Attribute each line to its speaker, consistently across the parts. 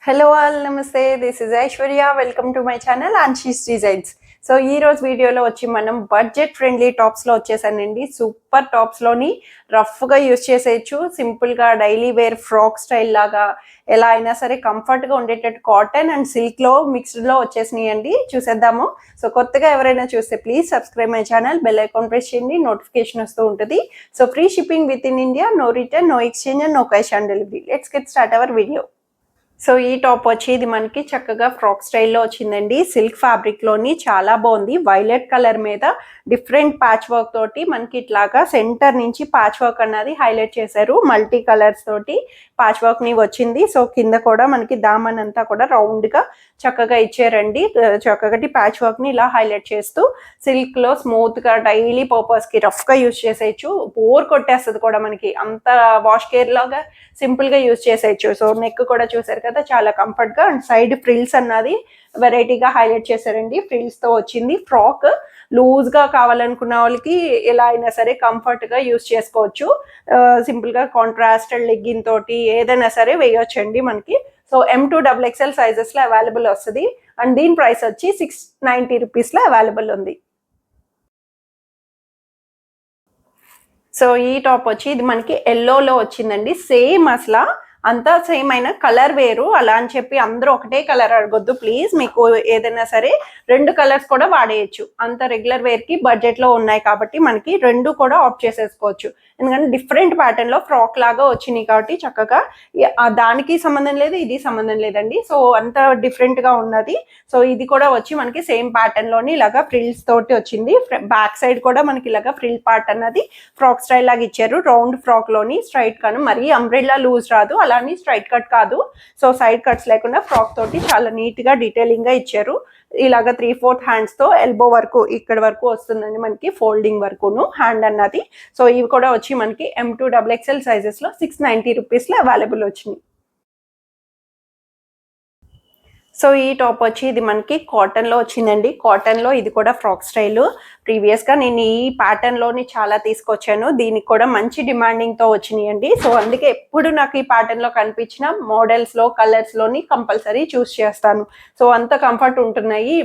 Speaker 1: Hello all నమస్తే, this is Aishwarya. Welcome to my channel Anshi's designs. So ఈ రోజు వీడియోలో వచ్చి మనం బడ్జెట్ ఫ్రెండ్లీ టాప్స్లో వచ్చేసానండి. సూపర్ టాప్స్లోని రఫ్గా యూజ్ చేసేయచ్చు. సింపుల్గా డైలీ వేర్ ఫ్రాక్ స్టైల్ లాగా ఎలా అయినా సరే కంఫర్ట్గా ఉండేటట్టు కాటన్ అండ్ సిల్క్లో మిక్స్డ్లో వచ్చేసినాయండి. చూసేద్దాము. సో కొత్తగా ఎవరైనా చూస్తే please subscribe my channel, bell icon press చేయండి, నోటిఫికేషన్ వస్తూ ఉంటుంది. So free shipping with in India, no return, no exchange and no cash on delivery. Let's get start our video. So ఈ top వచ్చి ఇది మనకి చక్కగా ఫ్రాక్ స్టైల్లో వచ్చిందండి. సిల్క్ ఫ్యాబ్రిక్లోని చాలా బాగుంది. వైలెట్ కలర్ మీద డిఫరెంట్ ప్యాచ్ వర్క్ తోటి మనకి ఇట్లాగా సెంటర్ నుంచి ప్యాచ్ వర్క్ అన్నది హైలైట్ చేశారు. మల్టీ కలర్స్ తోటి ప్యాచ్ వర్క్ ని వచ్చింది. సో కింద కూడా మనకి దామన్ అంతా కూడా రౌండ్ గా చక్కగా ఇచ్చారండి. చక్కటి ప్యాచ్ వర్క్ ని ఇలా హైలైట్ చేస్తూ సిల్క్ లో స్మూత్ గా డైలీ పర్పస్ కి రఫ్ గా యూజ్ చేసేయచ్చు. బోర్ కొట్టేస్తుంది కూడా మనకి, అంత వాష్ కేర్ లాగా సింపుల్ గా యూజ్ చేసేయచ్చు. సో నెక్ కూడా చూసారు కదా, చాలా కంఫర్ట్ గా. అండ్ సైడ్ ఫ్రిల్స్ అన్నది వెరైటీగా హైలైట్ చేశారండి. ఫ్రిల్స్ తో వచ్చింది. ఫ్రాక్ లూజ్ గా కావాలనుకున్న వాళ్ళకి ఎలా అయినా సరే కంఫర్ట్ గా యూజ్ చేసుకోవచ్చు. సింపుల్ గా కాంట్రాస్టెడ్ లెగ్గిన్ తోటి ఏదైనా సరే వేయొచ్చండి మనకి. సో M2XXL సైజెస్ లో అవైలబుల్ వస్తుంది. అండ్ దీని ప్రైస్ వచ్చి 690 రూపీస్ లో అవైలబుల్ ఉంది. సో ఈ టాప్ వచ్చి ఇది మనకి ఎల్లోలో వచ్చిందండి. సేమ్ అసలు అంతా సేమ్ అయిన కలర్ వేరు అలా అని చెప్పి అందరూ ఒకటే కలర్ అడగొద్దు ప్లీజ్. మీకు ఏదైనా సరే రెండు కలర్స్ కూడా వాడేయచ్చు. అంత రెగ్యులర్ వేర్కి బడ్జెట్లో ఉన్నాయి కాబట్టి మనకి రెండు కూడా ఆప్ట్ చేసేసుకోవచ్చు. ఎందుకంటే డిఫరెంట్ ప్యాటర్న్లో ఫ్రాక్ లాగా వచ్చినాయి కాబట్టి చక్కగా దానికి సంబంధం లేదు, ఇది సంబంధం లేదండి. సో అంత డిఫరెంట్గా ఉన్నది. సో ఇది కూడా వచ్చి మనకి సేమ్ ప్యాటర్న్లోని ఇలాగా ఫ్రిల్స్ తోటి వచ్చింది. బ్యాక్ సైడ్ కూడా మనకి ఇలాగా ఫ్రిల్ పార్ట్ అన్నది ఫ్రాక్ స్టైల్ లాగా ఇచ్చారు. రౌండ్ ఫ్రాక్లోని స్ట్రైట్ కాను, మరీ అంబ్రెల్లా లూజ్ రాదు, అలానే స్ట్రైట్ కట్ కాదు. సో సైడ్ కట్స్ లేకుండా ఫ్రాక్ తోటి చాలా నీట్గా డీటెయిలింగ్గా ఇచ్చారు. ఇలాగ 3/4 హ్యాండ్స్ తో ఎల్బో వరకు ఇక్కడ వరకు వస్తుందండి మనకి, ఫోల్డింగ్ వరకును హ్యాండ్ అన్నది. సో ఇవి కూడా వచ్చి మనకి M2XXL సైజెస్ లో 690 రూపీస్ లో అవైలబుల్ వచ్చినాయి. సో ఈ టాప్ వచ్చి ఇది మనకి కాటన్లో వచ్చిందండి. కాటన్లో ఇది కూడా ఫ్రాక్ స్టైల్. ప్రీవియస్గా నేను ఈ ప్యాటర్న్లోని చాలా తీసుకొచ్చాను. దీనికి కూడా మంచి డిమాండింగ్తో వచ్చినాయండి. సో అందుకే ఎప్పుడు నాకు ఈ ప్యాటర్న్లో కనిపించిన మోడల్స్లో కలర్స్లోని కంపల్సరీ చూస్ చేస్తాను. సో అంత కంఫర్ట్ ఉంటున్నాయి.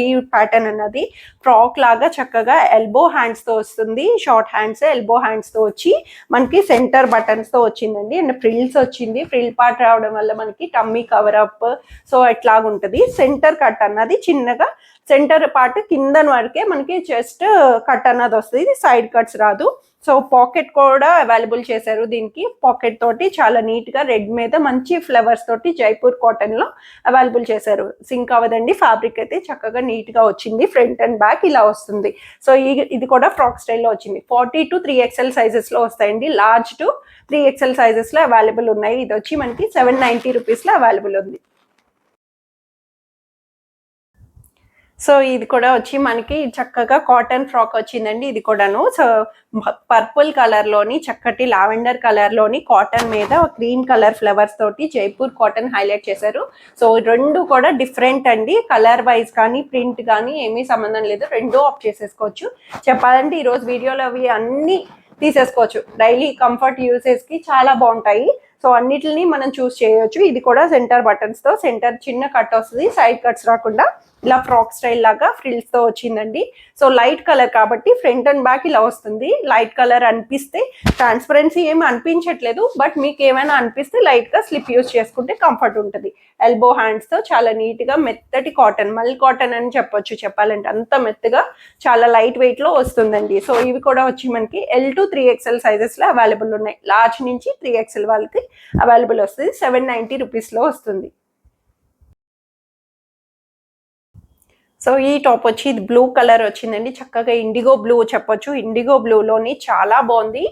Speaker 1: ఈ ప్యాటర్న్ అన్నది ఫ్రాక్ లాగా చక్కగా ఎల్బో హ్యాండ్స్తో వస్తుంది. షార్ట్ హ్యాండ్స్ ఎల్బో హ్యాండ్స్తో వచ్చి మనకి సెంటర్ బటన్స్తో వచ్చిందండి. అండ్ ఫ్రిల్స్ వచ్చింది. ఫ్రిల్ పార్ట్ రావడం వల్ల మనకి టమ్మీ కవర్ అప్ సో ఎట్లాగుంటది. సెంటర్ కట్ అన్నది చిన్నగా సెంటర్ పార్ట్ కింద వరకే మనకి జస్ట్ కట్ అన్నది వస్తుంది, సైడ్ కట్స్ రాదు. సో పాకెట్ కూడా అవైలబుల్ చేశారు. దీనికి పాకెట్ తోటి చాలా నీట్ గా రెడ్ మీద మంచి ఫ్లవర్స్ తోటి జైపూర్ కాటన్ లో అవైలబుల్ చేశారు. సింక్ అవ్వదండి, ఫ్యాబ్రిక్ అయితే చక్కగా నీట్ గా వచ్చింది. ఫ్రంట్ అండ్ బ్యాక్ ఇలా వస్తుంది. సో ఇది కూడా ఫ్రాక్ స్టైల్లో వచ్చింది. 40 to 3XL సైజెస్ లో వస్తాయండి. లార్జ్ టు 3XL సైజెస్ లో అవైలబుల్ ఉన్నాయి. ఇది వచ్చి మనకి 790 రూపీస్ లో అవైలబుల్ ఉంది. సో ఇది కూడా వచ్చి మనకి చక్కగా కాటన్ ఫ్రాక్ వచ్చిందండి. ఇది కూడాను సో పర్పుల్ కలర్లోని చక్కటి లావెండర్ కలర్లోని కాటన్ మీద గ్రీన్ కలర్ ఫ్లవర్స్ తోటి జైపూర్ కాటన్ హైలైట్ చేశారు. సో రెండు కూడా డిఫరెంట్ అండి. కలర్ వైజ్ కానీ ప్రింట్ కానీ ఏమీ సంబంధం లేదు, రెండు ఆఫ్ చేసేసుకోవచ్చు. చెప్పాలంటే ఈరోజు వీడియోలో అవి అన్నీ తీసేసుకోవచ్చు. డైలీ కంఫర్ట్ యూసేజ్కి చాలా బాగుంటాయి. సో అన్నిటిని మనం చూస్ చేయొచ్చు. ఇది కూడా సెంటర్ బటన్స్తో సెంటర్ చిన్న కట్ వస్తుంది, సైడ్ కట్స్ రాకుండా ఇలా ఫ్రాక్ స్టైల్ లాగా ఫ్రిల్స్తో వచ్చిందండి. సో లైట్ కలర్ కాబట్టి ఫ్రంట్ అండ్ బ్యాక్ ఇలా వస్తుంది. లైట్ కలర్ అనిపిస్తే ట్రాన్స్పరెన్సీ ఏమి అనిపించట్లేదు, బట్ మీకు ఏమైనా అనిపిస్తే లైట్గా స్లిప్ యూజ్ చేసుకుంటే కంఫర్ట్ ఉంటుంది. ఎల్బో హ్యాండ్స్తో చాలా నీట్గా మెత్తటి కాటన్, మల్ కాటన్ అని చెప్పొచ్చు చెప్పాలంటే, అంత మెత్తగా చాలా లైట్ వెయిట్లో వస్తుందండి. సో ఇవి కూడా వచ్చి మనకి L to 3XL సైజెస్లో అవైలబుల్ ఉన్నాయి. లార్జ్ నుంచి 3XL వాళ్ళకి అవైలబుల్ వస్తుంది. 790 రూపీస్లో వస్తుంది. సో ఈ టాప్ వచ్చి ఇది బ్లూ కలర్ వచ్చిందండి. చక్కగా ఇండిగో బ్లూ చెప్పొచ్చు. ఇండిగో బ్లూలోని చాలా బాగుంది.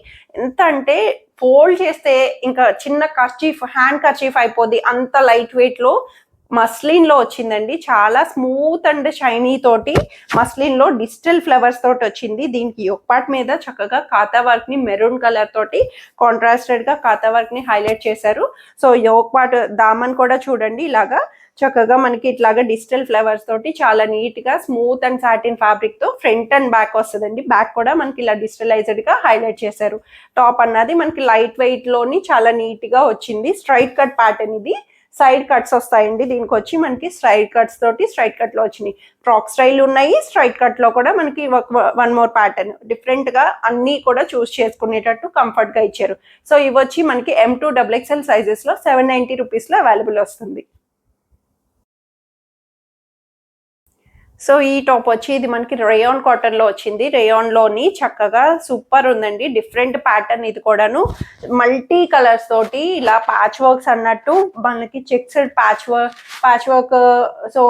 Speaker 1: ఎంత అంటే ఫోల్డ్ చేస్తే ఇంకా చిన్న కర్చీఫ్, హ్యాండ్ కర్చీఫ్ అయిపోద్ది, అంత లైట్ వెయిట్లో మస్లిన్లో వచ్చిందండి. చాలా స్మూత్ అండ్ షైనీ తోటి మస్లిన్లో డిజిటల్ ఫ్లవర్స్ తోటి వచ్చింది. దీనికి యోక్ పార్ట్ మీద చక్కగా కాతా వర్క్ని మెరూన్ కలర్ తోటి కాంట్రాస్టెడ్గా కాతా వర్క్ని హైలైట్ చేశారు. సో యోక్ పార్ట్ దామన్ కూడా చూడండి ఇలాగా చక్కగా మనకి ఇట్లాగా డిజిటల్ ఫ్లవర్స్ తోటి చాలా నీట్ గా స్మూత్ అండ్ సాటిన్ ఫ్యాబ్రిక్ తో ఫ్రంట్ అండ్ బ్యాక్ వస్తుందండి. బ్యాక్ కూడా మనకి ఇలా డిజిటలైజ్డ్ గా హైలైట్ చేశారు. టాప్ అన్నది మనకి లైట్ వెయిట్ లోని చాలా నీట్ గా వచ్చింది. స్ట్రైట్ కట్ ప్యాటర్న్ ఇది. సైడ్ కట్స్ వస్తాయండి. దీనికి వచ్చి మనకి స్ట్రైట్ కట్స్ తోటి స్ట్రైట్ కట్ లో వచ్చినాయి. ఫ్రాక్ స్టైల్ ఉన్నాయి. స్ట్రైట్ కట్ లో కూడా మనకి వన్ మోర్ ప్యాటర్న్ డిఫరెంట్ గా అన్ని కూడా చూస్ చేసుకునేటట్టు కంఫర్ట్ గా ఇచ్చారు. సో ఇవి వచ్చి మనకి M2XXL సైజెస్ లో 790 రూపీస్ లో అవైలబుల్ వస్తుంది. సో ఈ టాప్ వచ్చి ఇది మనకి రేయాన్ కాటన్ లో వచ్చింది. రేయాన్ లోని చక్కగా సూపర్ ఉందండి. డిఫరెంట్ ప్యాటర్న్ ఇది కూడాను. మల్టీ కలర్స్ తోటి ఇలా ప్యాచ్ వర్క్స్ అన్నట్టు మనకి చెక్స్డ్ ప్యాచ్ వర్క్. సో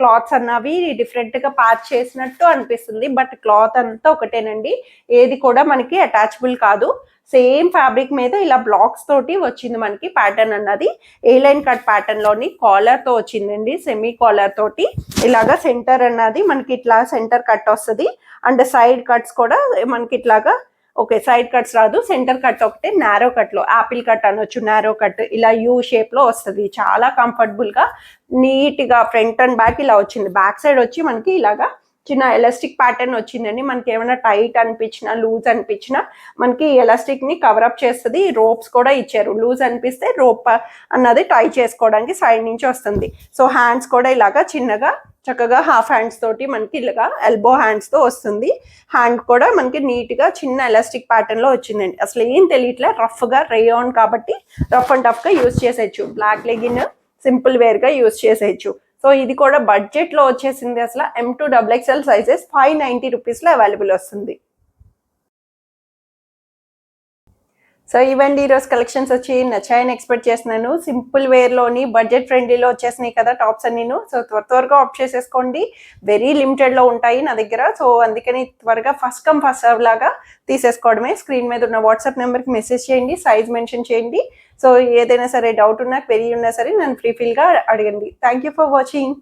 Speaker 1: క్లాత్స్ అన్నవి డిఫరెంట్ గా ప్యాచ్ చేసినట్టు అనిపిస్తుంది. బట్ క్లాత్ అంతా ఒకటేనండి. ఏది కూడా మనకి అటాచబుల్ కాదు. సేమ్ ఫ్యాబ్రిక్ మీద ఇలా బ్లాక్స్ తోటి వచ్చింది మనకి ప్యాటర్న్ అన్నది. ఏ లైన్ కట్ ప్యాటర్న్ లోని కాలర్ తో వచ్చిందండి. సెమీ కాలర్ తోటి ఇలాగా సెంటర్ అన్నది మనకి ఇట్లా సెంటర్ కట్ వస్తుంది. అండ్ సైడ్ కట్స్ కూడా మనకి ఇట్లాగా ఓకే సైడ్ కట్స్ రాదు. సెంటర్ కట్ ఒకటే నారో కట్ లో యాపిల్ కట్ అనొచ్చు. నారో కట్ ఇలా యూ షేప్ లో వస్తుంది. చాలా కంఫర్టబుల్ గా నీట్ గా ఫ్రంట్ అండ్ బ్యాక్ ఇలా వచ్చింది. బ్యాక్ సైడ్ వచ్చి మనకి ఇలాగా చిన్న ఎలాస్టిక్ ప్యాటర్న్ వచ్చిందండి. మనకి ఏమైనా టైట్ అనిపించినా లూజ్ అనిపించినా మనకి ఎలాస్టిక్ ని కవర్ అప్ చేస్తుంది. రోప్స్ కూడా ఇచ్చారు. లూజ్ అనిపిస్తే రోప్ అన్నది టై చేసుకోవడానికి సైడ్ నుంచి వస్తుంది. సో హ్యాండ్స్ కూడా ఇలాగా చిన్నగా చక్కగా హాఫ్ హ్యాండ్స్ తోటి మనకి ఇలాగా ఎల్బో హ్యాండ్స్ తో వస్తుంది. హ్యాండ్ కూడా మనకి నీట్ గా చిన్న ఎలాస్టిక్ ప్యాటర్న్ లో వచ్చిందండి. అసలు ఏం తెలియట్లే. రఫ్ గా రేయాన్ కాబట్టి రఫ్ అండ్ టఫ్ గా యూజ్ చేసేయచ్చు. బ్లాక్ లెగిన్ సింపుల్ వేర్ గా యూజ్ చేసేయచ్చు. సో ఇది కూడా బడ్జెట్ లో వచ్చేసింది. అసలు M2XXL సైజెస్ 590 రూపీస్ లో అవైలబుల్ వస్తుంది. సో ఇవండి ఈరోజు కలెక్షన్స్ వచ్చి నచ్చాయని ఎక్స్పెక్ట్ చేస్తున్నాను. సింపుల్ వేర్ లోని బడ్జెట్ ఫ్రెండ్లీలో వచ్చేసినాయి కదా టాప్స్ అన్నీను. సో త్వరగా ఆప్ట్ చేసేసుకోండి. వెరీ లిమిటెడ్ లో ఉంటాయి నా దగ్గర. సో అందుకని త్వరగా ఫస్ట్ కమ్ ఫస్ట్ సర్వ్ లాగా తీసేసుకోవడమే. స్క్రీన్ మీద ఉన్న వాట్సాప్ నెంబర్ కి మెసేజ్ చేయండి. సైజ్ మెన్షన్ చేయండి. సో ఏదైనా సరే డౌట్ ఉన్నా క్వెరీ ఉన్నా సరే నన్ను ఫ్రీ ఫీల్ గా అడగండి. Thank you for watching.